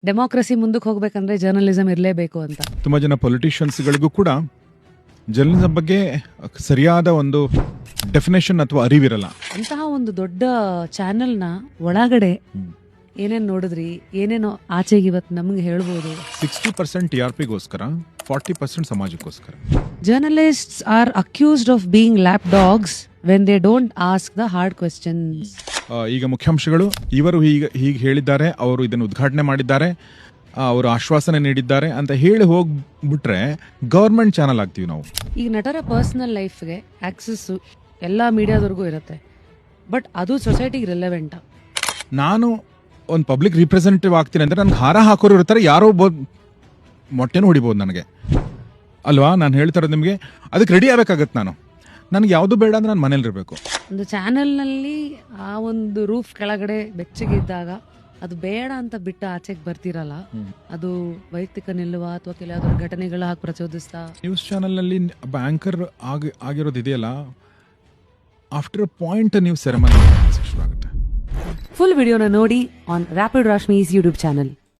Democracy ಮುಂದಕ್ಕೆ ಹೋಗ್ಬೇಕಂದ್ರೆ journalism ಇರಲೇಬೇಕು ಅಂತ. ತುಂಬ ಜನ ಪೊಲಿಟಿಷಿಯನ್ಸ್ಗಳಿಗೂ ಕೂಡ ಜರ್ನಲಿಸಂ ಬಗ್ಗೆ ಸರಿಯಾದ ಒಂದು ಡೆಫಿನೇಷನ್ ಅಥವಾ ಅರಿವಿರಲ್ಲ. ಅಂತಹ ಒಂದು ದೊಡ್ಡ ಚಾನೆಲ್ನ ಒಳಗಡೆ ಏನೇನು ನೋಡಿದ್ರಿ, ಏನೇನೋ ಆಚೆಗೆ ಇವತ್ತು ನಮ್ಗೆ ಹೇಳ್ಬೋದು. 60% TRPಗೋಸ್ಕರ, 40% ಸಮಾಜಕ್ಕೋಸ್ಕರ. Journalists are accused of being lap dogs when they don't ask the hard questions. ಈಗ ಮುಖ್ಯಾಂಶಗಳು. ಇವರು ಹೀಗೆ ಹೇಳಿದ್ದಾರೆ, ಅವರು ಇದನ್ನು ಉದ್ಘಾಟನೆ ಮಾಡಿದ್ದಾರೆ, ಅವರು ಆಶ್ವಾಸನೆ ನೀಡಿದ್ದಾರೆ ಅಂತ ಹೇಳಿ ಹೋಗ್ಬಿಟ್ರೆ ಗವರ್ಮೆಂಟ್ ಚಾನಲ್ ಆಗ್ತೀವಿ ನಾವು. ಈಗ ನಟರ ಪರ್ಸನಲ್ ಲೈಫ್ಗೆ ಆಕ್ಸಸ್ ಎಲ್ಲ ಮೀಡಿಯಾದವ್ರಿಗೂ ಇರುತ್ತೆ, ಬಟ್ ಅದು ಸೊಸೈಟಿಗೆ ರಿಲೆವೆಂಟ್. ನಾನು ಒಂದು ಪಬ್ಲಿಕ್ ರಿಪ್ರೆಸೆಂಟೇಟಿವ್ ಆಗ್ತೀನಿ ಅಂದರೆ ನನಗೆ ಹಾರ ಹಾಕೋರು ಇರ್ತಾರೆ, ಯಾರೋ ಮೊಟ್ಟೆನೂ ಹೊಡಿಬೋದು ನನಗೆ ಅಲ್ವಾ. ನಾನು ಹೇಳ್ತಾ ಇರೋದು ನಿಮಗೆ, ಅದಕ್ಕೆ ರೆಡಿ ಆಗಬೇಕಾಗತ್ತೆ. ನನಗೆ ಯಾವುದು ಬೇಡ ಅಂದ್ರೆ ನಾನು ಮನೇಲಿರಬೇಕು. ಒಂದು ಚಾನೆಲ್ನಲ್ಲಿ ಆ ಒಂದು ರೂಫ್ ಕೆಳಗಡೆ ಬೆಚ್ಚಗಿದ್ದಾಗ ಅದು ಬೇಡ ಅಂತ ಬಿಟ್ಟು ಆಚೆಗೆ ಬರ್ತಿರಲ್ಲ, ಅದು ವೈಯಕ್ತಿಕ ನಿಲ್ಲುವ ಅಥವಾ ಕೆಲವಾದ ಘಟನೆಗಳ ಹಾಕಿ ಪ್ರಚೋದಿಸ್ತಾ. ನ್ಯೂಸ್ ಚಾನಲ್ನಲ್ಲಿ ಆಂಕರ್ ಆಗಿರೋದು ಇದೆಯಲ್ಲ, ಆಫ್ಟರ್ ಅ ಪಾಯಿಂಟ್ ನೀವು ಸೆರೆಮನಿ ಶುರು ಆಗುತ್ತೆ. ಫುಲ್ ವಿಡಿಯೋನ ನೋಡಿ ಆನ್ ರ್ಯಾಪಿಡ್ ರಾಶ್ಮೀಸ್ ಯೂಟ್ಯೂಬ್ ಚಾನಲ್.